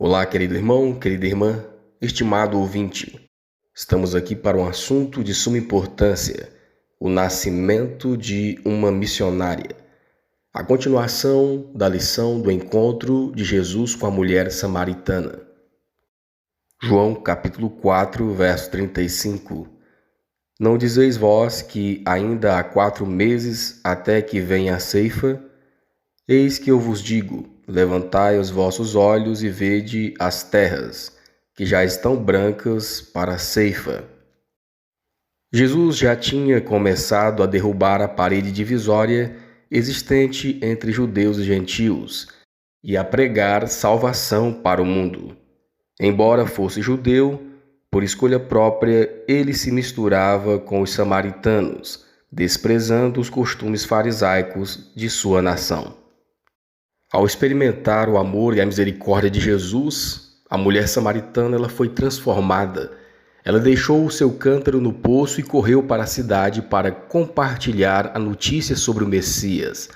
Olá, querido irmão, querida irmã, estimado ouvinte. Estamos aqui para um assunto de suma importância: o nascimento de uma missionária. A continuação da lição do encontro de Jesus com a mulher samaritana. João capítulo 4, verso 35. Não dizeis vós que ainda há 4 meses até que venha a ceifa? Eis que eu vos digo: levantai os vossos olhos e vede as terras, que já estão brancas para a ceifa. Jesus já tinha começado a derrubar a parede divisória existente entre judeus e gentios e a pregar salvação para o mundo. Embora fosse judeu, por escolha própria, ele se misturava com os samaritanos, desprezando os costumes farisaicos de sua nação. Ao experimentar o amor e a misericórdia de Jesus, a mulher samaritana foi transformada. Ela deixou o seu cântaro no poço e correu para a cidade para compartilhar a notícia sobre o Messias.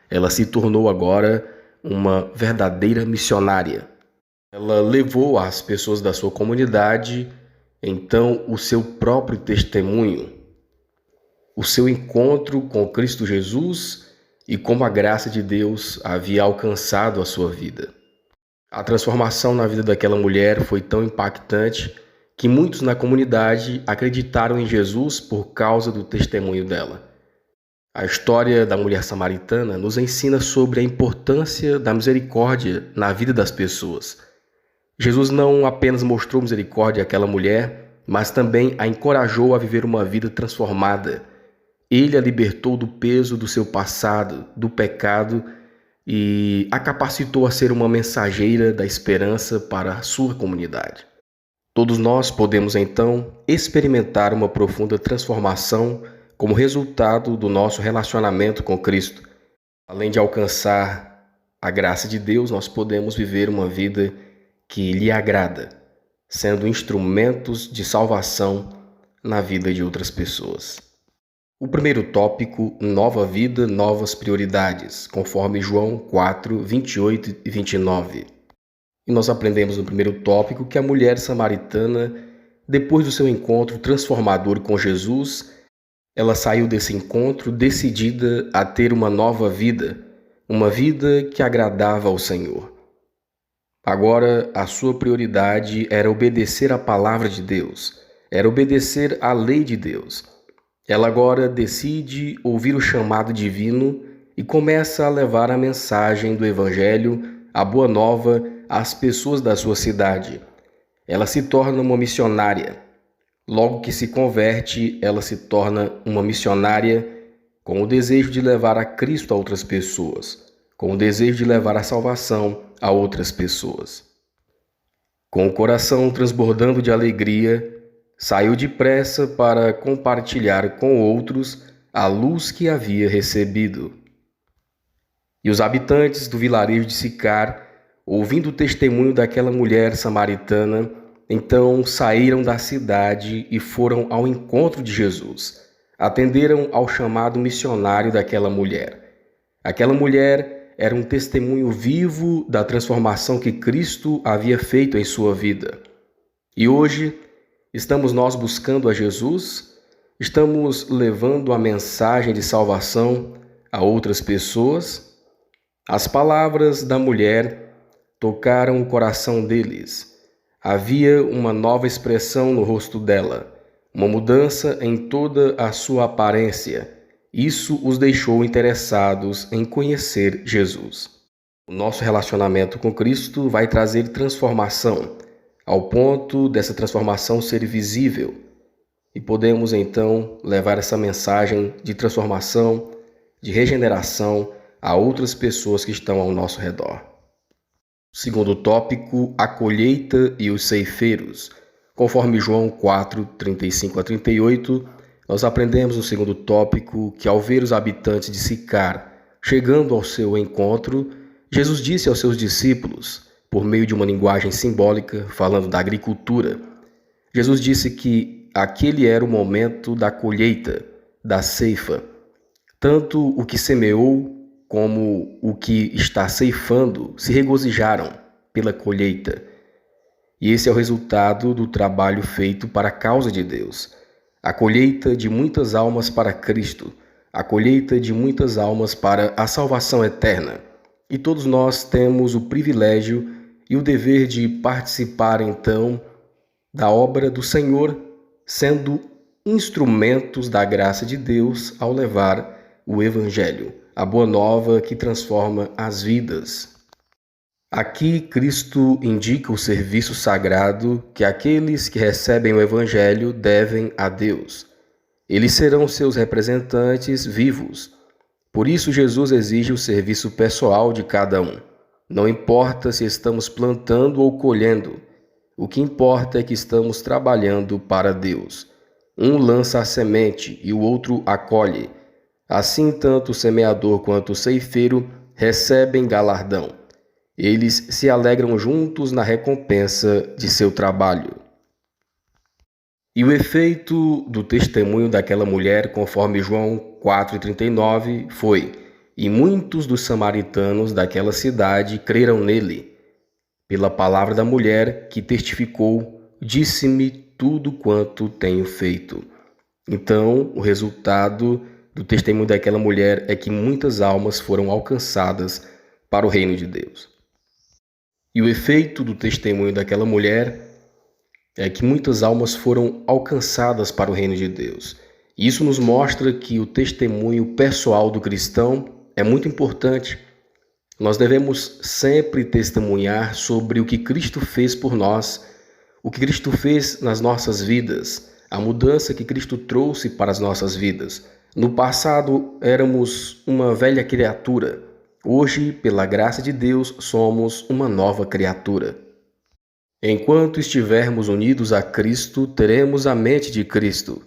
Ela se tornou agora uma verdadeira missionária. Ela levou às pessoas da sua comunidade, então, o seu próprio testemunho, o seu encontro com Cristo Jesus e como a graça de Deus havia alcançado a sua vida. A transformação na vida daquela mulher foi tão impactante que muitos na comunidade acreditaram em Jesus por causa do testemunho dela. A história da mulher samaritana nos ensina sobre a importância da misericórdia na vida das pessoas. Jesus não apenas mostrou misericórdia àquela mulher, mas também a encorajou a viver uma vida transformada. Ele a libertou do peso do seu passado, do pecado, e a capacitou a ser uma mensageira da esperança para a sua comunidade. Todos nós podemos, então, experimentar uma profunda transformação como resultado do nosso relacionamento com Cristo. Além de alcançar a graça de Deus, nós podemos viver uma vida que lhe agrada, sendo instrumentos de salvação na vida de outras pessoas. O primeiro tópico, nova vida, novas prioridades, conforme João 4, 28 e 29. E nós aprendemos no primeiro tópico que a mulher samaritana, depois do seu encontro transformador com Jesus, ela saiu desse encontro decidida a ter uma nova vida, uma vida que agradava ao Senhor. Agora, a sua prioridade era obedecer à palavra de Deus, era obedecer à lei de Deus. Ela agora decide ouvir o chamado divino e começa a levar a mensagem do Evangelho, a boa nova, às pessoas da sua cidade. Ela se torna uma missionária. Logo que se converte, ela se torna uma missionária com o desejo de levar a Cristo a outras pessoas, com o desejo de levar a salvação a outras pessoas. Com o coração transbordando de alegria, saiu depressa para compartilhar com outros a luz que havia recebido. E os habitantes do vilarejo de Sicar, ouvindo o testemunho daquela mulher samaritana, então saíram da cidade e foram ao encontro de Jesus. Atenderam ao chamado missionário daquela mulher. Aquela mulher era um testemunho vivo da transformação que Cristo havia feito em sua vida. E hoje, estamos nós buscando a Jesus? Estamos levando a mensagem de salvação a outras pessoas? As palavras da mulher tocaram o coração deles. Havia uma nova expressão no rosto dela, uma mudança em toda a sua aparência. Isso os deixou interessados em conhecer Jesus. O nosso relacionamento com Cristo vai trazer transformação, ao ponto dessa transformação ser visível. E podemos então levar essa mensagem de transformação, de regeneração a outras pessoas que estão ao nosso redor. Segundo tópico, a colheita e os ceifeiros. Conforme João 4, 35 a 38, nós aprendemos no segundo tópico que ao ver os habitantes de Sicar chegando ao seu encontro, Jesus disse aos seus discípulos, por meio de uma linguagem simbólica, falando da agricultura, Jesus disse que aquele era o momento da colheita, da ceifa. Tanto o que semeou como o que está ceifando se regozijaram pela colheita. E esse é o resultado do trabalho feito para a causa de Deus. A colheita de muitas almas para Cristo, a colheita de muitas almas para a salvação eterna. E todos nós temos o privilégio e o dever de participar, então, da obra do Senhor, sendo instrumentos da graça de Deus ao levar o Evangelho, a boa nova que transforma as vidas. Aqui, Cristo indica o serviço sagrado que aqueles que recebem o Evangelho devem a Deus. Eles serão seus representantes vivos. Por isso, Jesus exige o serviço pessoal de cada um. Não importa se estamos plantando ou colhendo, o que importa é que estamos trabalhando para Deus. Um lança a semente e o outro a colhe. Assim, tanto o semeador quanto o ceifeiro recebem galardão. Eles se alegram juntos na recompensa de seu trabalho. E o efeito do testemunho daquela mulher, conforme João 4,39, foi: e muitos dos samaritanos daquela cidade creram nele. Pela palavra da mulher que testificou, disse-me tudo quanto tenho feito. Então, o resultado do testemunho daquela mulher é que muitas almas foram alcançadas para o reino de Deus. E o efeito do testemunho daquela mulher é que muitas almas foram alcançadas para o reino de Deus. E isso nos mostra que o testemunho pessoal do cristão é muito importante. Nós devemos sempre testemunhar sobre o que Cristo fez por nós, o que Cristo fez nas nossas vidas, a mudança que Cristo trouxe para as nossas vidas. No passado éramos uma velha criatura. Hoje, pela graça de Deus, somos uma nova criatura. Enquanto estivermos unidos a Cristo, teremos a mente de Cristo.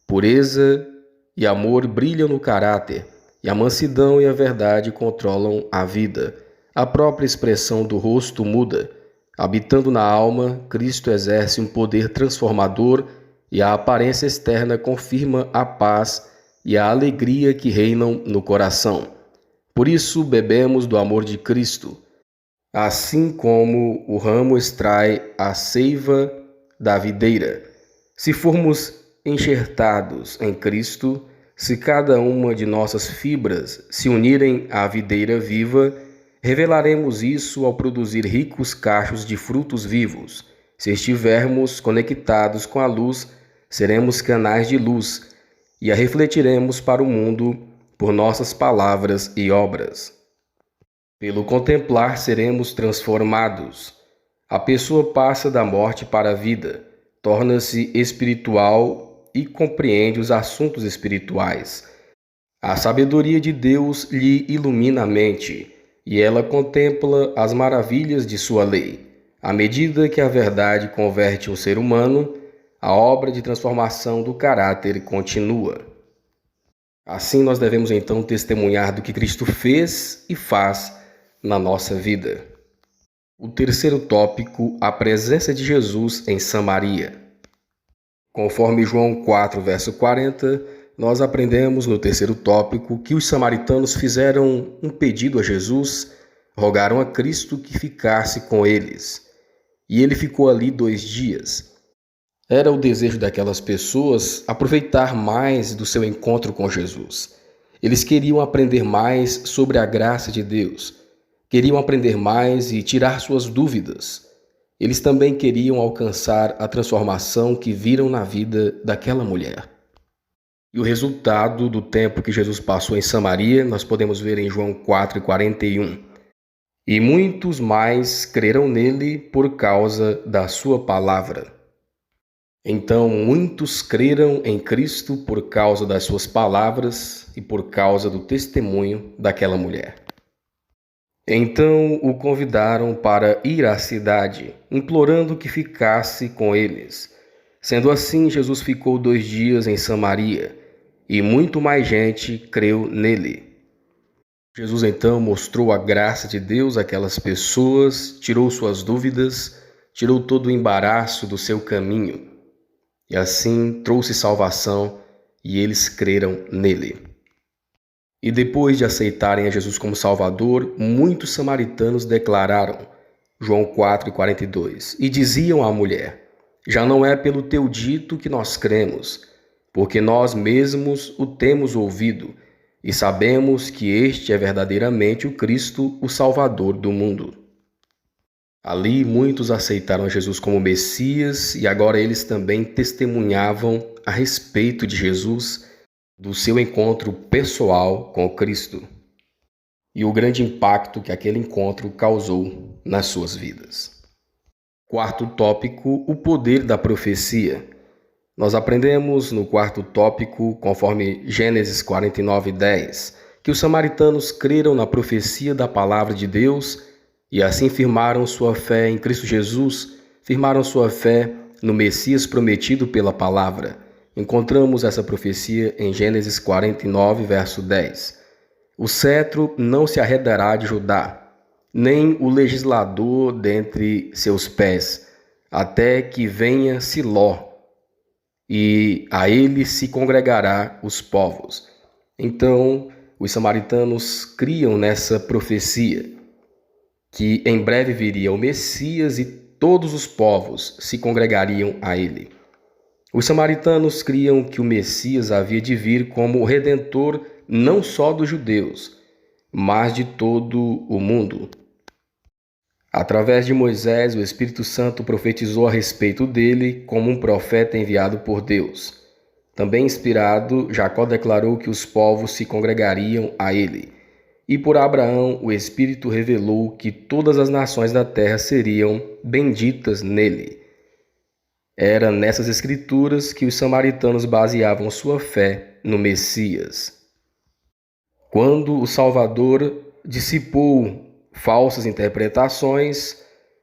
Pureza e amor brilham no caráter, e a mansidão e a verdade controlam a vida. A própria expressão do rosto muda. Habitando na alma, Cristo exerce um poder transformador e a aparência externa confirma a paz e a alegria que reinam no coração. Por isso, bebemos do amor de Cristo. Assim como o ramo extrai a seiva da videira. Se formos enxertados em Cristo, se cada uma de nossas fibras se unirem à videira viva, revelaremos isso ao produzir ricos cachos de frutos vivos. Se estivermos conectados com a luz, seremos canais de luz e a refletiremos para o mundo por nossas palavras e obras. Pelo contemplar seremos transformados. A pessoa passa da morte para a vida, torna-se espiritual e compreende os assuntos espirituais. A sabedoria de Deus lhe ilumina a mente, e ela contempla as maravilhas de sua lei. À medida que a verdade converte o ser humano, a obra de transformação do caráter continua. Assim nós devemos então testemunhar do que Cristo fez e faz na nossa vida. O terceiro tópico, a presença de Jesus em Samaria. Conforme João 4, verso 40, nós aprendemos no terceiro tópico que os samaritanos fizeram um pedido a Jesus, rogaram a Cristo que ficasse com eles. E ele ficou ali 2 dias. Era o desejo daquelas pessoas aproveitar mais do seu encontro com Jesus. Eles queriam aprender mais sobre a graça de Deus. Queriam aprender mais e tirar suas dúvidas. Eles também queriam alcançar a transformação que viram na vida daquela mulher. E o resultado do tempo que Jesus passou em Samaria, nós podemos ver em João 4,41. E muitos mais creram nele por causa da sua palavra. Então, muitos creram em Cristo por causa das suas palavras e por causa do testemunho daquela mulher. Então o convidaram para ir à cidade, implorando que ficasse com eles. Sendo assim, Jesus ficou 2 dias em Samaria, e muito mais gente creu nele. Jesus então mostrou a graça de Deus àquelas pessoas, tirou suas dúvidas, tirou todo o embaraço do seu caminho. E assim trouxe salvação e eles creram nele. E depois de aceitarem a Jesus como Salvador, muitos samaritanos declararam: João 4:42. E diziam à mulher: já não é pelo teu dito que nós cremos, porque nós mesmos o temos ouvido e sabemos que este é verdadeiramente o Cristo, o Salvador do mundo. Ali muitos aceitaram Jesus como Messias e agora eles também testemunhavam a respeito de Jesus, do seu encontro pessoal com Cristo e o grande impacto que aquele encontro causou nas suas vidas. Quarto tópico, o poder da profecia. Nós aprendemos no quarto tópico, conforme Gênesis 49:10, que os samaritanos creram na profecia da palavra de Deus e assim firmaram sua fé em Cristo Jesus, firmaram sua fé no Messias prometido pela palavra. Encontramos essa profecia em Gênesis 49, verso 10. O cetro não se arredará de Judá, nem o legislador dentre seus pés, até que venha Siló, e a ele se congregará os povos. Então, os samaritanos criam nessa profecia, que em breve viria o Messias e todos os povos se congregariam a ele. Os samaritanos criam que o Messias havia de vir como o Redentor não só dos judeus, mas de todo o mundo. Através de Moisés, o Espírito Santo profetizou a respeito dele como um profeta enviado por Deus. Também inspirado, Jacó declarou que os povos se congregariam a ele. E por Abraão, o Espírito revelou que todas as nações da terra seriam benditas nele. Era nessas escrituras que os samaritanos baseavam sua fé no Messias. Quando o Salvador dissipou falsas interpretações,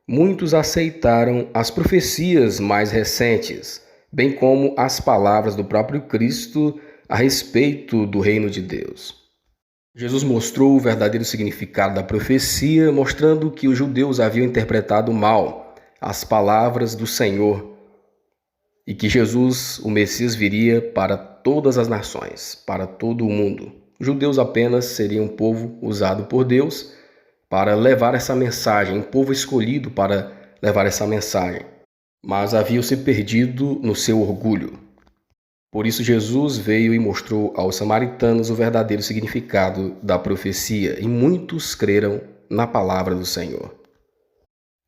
muitos aceitaram as profecias mais recentes, bem como as palavras do próprio Cristo a respeito do reino de Deus. Jesus mostrou o verdadeiro significado da profecia, mostrando que os judeus haviam interpretado mal as palavras do Senhor e que Jesus, o Messias, viria para todas as nações, para todo o mundo. Os judeus apenas seriam um povo usado por Deus para levar essa mensagem, um povo escolhido para levar essa mensagem, mas haviam se perdido no seu orgulho. Por isso Jesus veio e mostrou aos samaritanos o verdadeiro significado da profecia, e muitos creram na palavra do Senhor.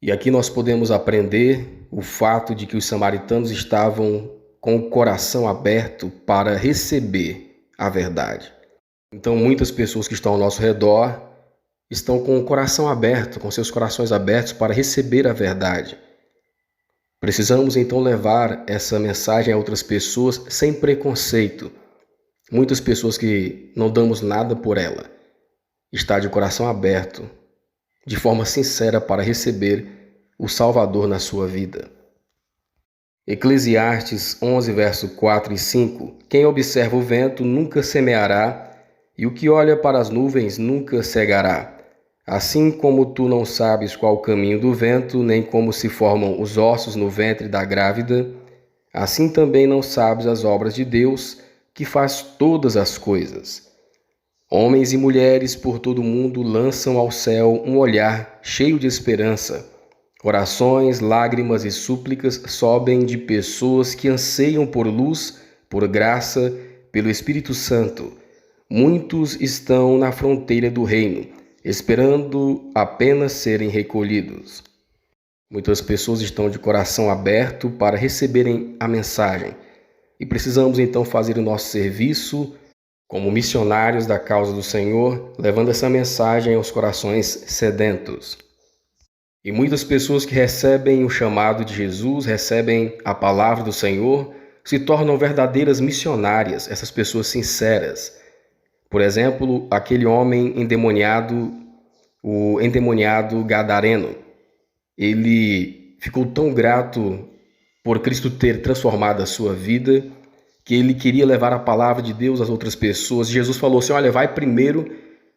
E aqui nós podemos aprender o fato de que os samaritanos estavam com o coração aberto para receber a verdade. Então muitas pessoas que estão ao nosso redor estão com o coração aberto, com seus corações abertos para receber a verdade. Precisamos então levar essa mensagem a outras pessoas sem preconceito. Muitas pessoas que não damos nada por ela estão de coração aberto, de forma sincera para receber o Salvador na sua vida. Eclesiastes 11, verso 4 e 5. Quem observa o vento nunca semeará, e o que olha para as nuvens nunca cegará. Assim como tu não sabes qual o caminho do vento, nem como se formam os ossos no ventre da grávida, assim também não sabes as obras de Deus, que faz todas as coisas. Homens e mulheres por todo o mundo lançam ao céu um olhar cheio de esperança. Orações, lágrimas e súplicas sobem de pessoas que anseiam por luz, por graça, pelo Espírito Santo. Muitos estão na fronteira do reino, esperando apenas serem recolhidos. Muitas pessoas estão de coração aberto para receberem a mensagem e precisamos então fazer o nosso serviço como missionários da causa do Senhor, levando essa mensagem aos corações sedentos. E muitas pessoas que recebem o chamado de Jesus, recebem a palavra do Senhor, se tornam verdadeiras missionárias, essas pessoas sinceras. Por exemplo, aquele homem endemoniado, o endemoniado gadareno, ele ficou tão grato por Cristo ter transformado a sua vida, que ele queria levar a palavra de Deus às outras pessoas. Jesus falou assim, olha, vai primeiro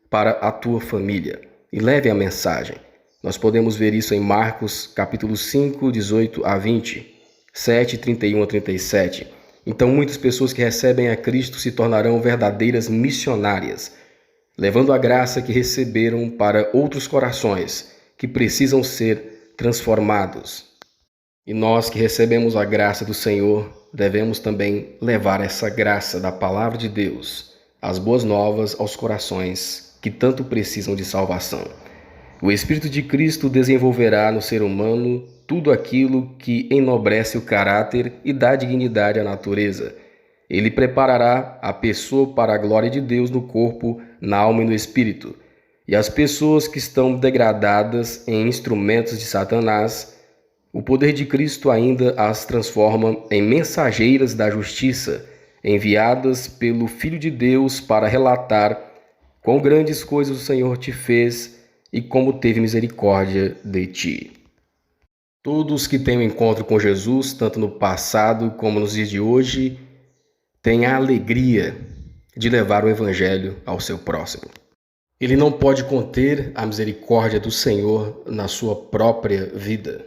para a tua família e leve a mensagem. Nós podemos ver isso em Marcos capítulo 5, 18 a 20, 7, 31 a 37. Então, muitas pessoas que recebem a Cristo se tornarão verdadeiras missionárias, levando a graça que receberam para outros corações que precisam ser transformados. E nós que recebemos a graça do Senhor, devemos também levar essa graça da palavra de Deus, as boas novas aos corações que tanto precisam de salvação. O Espírito de Cristo desenvolverá no ser humano tudo aquilo que enobrece o caráter e dá dignidade à natureza. Ele preparará a pessoa para a glória de Deus no corpo, na alma e no espírito. E as pessoas que estão degradadas em instrumentos de Satanás, o poder de Cristo ainda as transforma em mensageiras da justiça, enviadas pelo Filho de Deus para relatar quão grandes coisas o Senhor te fez e como teve misericórdia de ti. Todos que têm um encontro com Jesus, tanto no passado como nos dias de hoje, têm a alegria de levar o Evangelho ao seu próximo. Ele não pode conter a misericórdia do Senhor na sua própria vida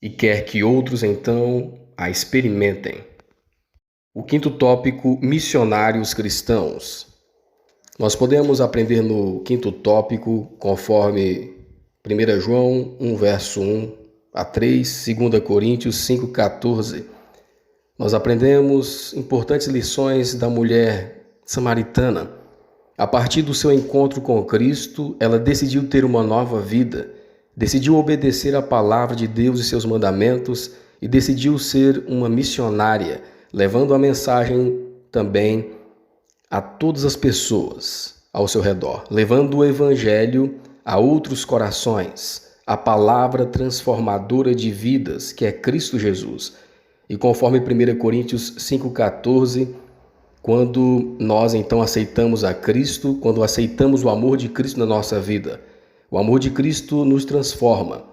e quer que outros, então, a experimentem. O quinto tópico, missionários cristãos. Nós podemos aprender no quinto tópico, conforme 1 João 1, verso 1 a 3, 2 Coríntios 5, 14. Nós aprendemos importantes lições da mulher samaritana. A partir do seu encontro com Cristo, ela decidiu ter uma nova vida, decidiu obedecer à palavra de Deus e seus mandamentos e decidiu ser uma missionária, levando a mensagem também a todas as pessoas ao seu redor, levando o Evangelho a outros corações, a palavra transformadora de vidas, que é Cristo Jesus. E conforme 1 Coríntios 5,14, quando nós então aceitamos a Cristo, quando aceitamos o amor de Cristo na nossa vida, o amor de Cristo nos transforma,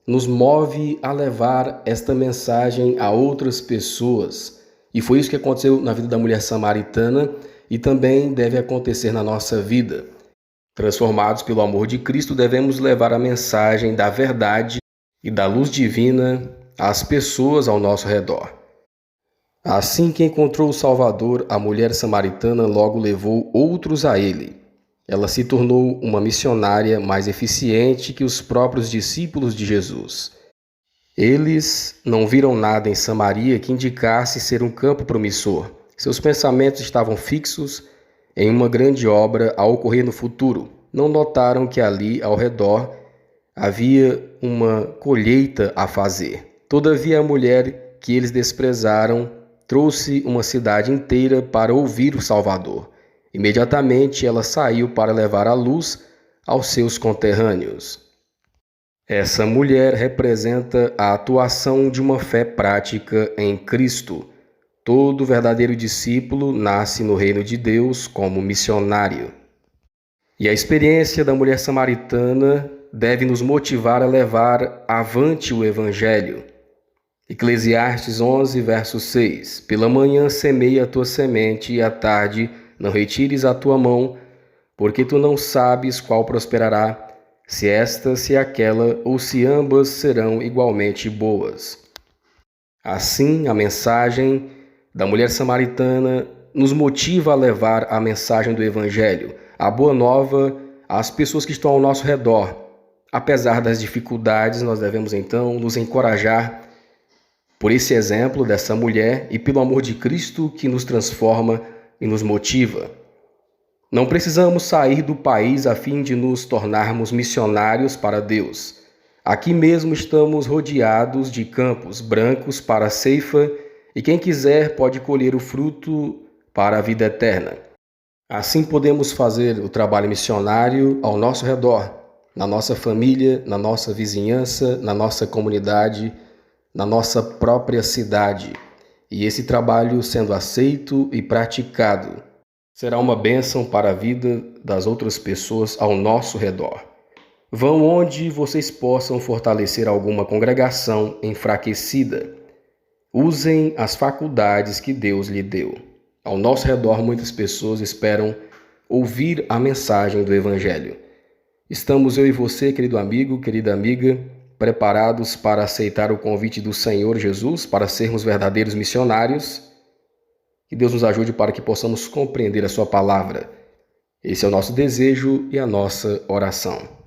nos move a levar esta mensagem a outras pessoas. E foi isso que aconteceu na vida da mulher samaritana e também deve acontecer na nossa vida. Transformados pelo amor de Cristo, devemos levar a mensagem da verdade e da luz divina às pessoas ao nosso redor. Assim que encontrou o Salvador, a mulher samaritana logo levou outros a ele. Ela se tornou uma missionária mais eficiente que os próprios discípulos de Jesus. Eles não viram nada em Samaria que indicasse ser um campo promissor. Seus pensamentos estavam fixos em uma grande obra a ocorrer no futuro. Não notaram que ali ao redor havia uma colheita a fazer. Todavia, a mulher que eles desprezaram trouxe uma cidade inteira para ouvir o Salvador. Imediatamente ela saiu para levar a luz aos seus conterrâneos. Essa mulher representa a atuação de uma fé prática em Cristo. Todo verdadeiro discípulo nasce no reino de Deus como missionário. E a experiência da mulher samaritana deve nos motivar a levar avante o Evangelho. Eclesiastes 11, verso 6. Pela manhã semeia a tua semente e à tarde não retires a tua mão, porque tu não sabes qual prosperará, se esta, se aquela, ou se ambas serão igualmente boas. Assim, a mensagem da mulher samaritana nos motiva a levar a mensagem do Evangelho, a boa nova, às pessoas que estão ao nosso redor. Apesar das dificuldades, nós devemos então nos encorajar por esse exemplo dessa mulher e pelo amor de Cristo que nos transforma e nos motiva. Não precisamos sair do país a fim de nos tornarmos missionários para Deus. Aqui mesmo estamos rodeados de campos brancos para a ceifa e quem quiser pode colher o fruto para a vida eterna. Assim podemos fazer o trabalho missionário ao nosso redor, na nossa família, na nossa vizinhança, na nossa comunidade, na nossa própria cidade. E esse trabalho, sendo aceito e praticado, será uma bênção para a vida das outras pessoas ao nosso redor. Vão onde vocês possam fortalecer alguma congregação enfraquecida. Usem as faculdades que Deus lhe deu. Ao nosso redor, muitas pessoas esperam ouvir a mensagem do Evangelho. Estamos eu e você, querido amigo, querida amiga, preparados para aceitar o convite do Senhor Jesus, para sermos verdadeiros missionários. Que Deus nos ajude para que possamos compreender a sua palavra. Esse é o nosso desejo e a nossa oração.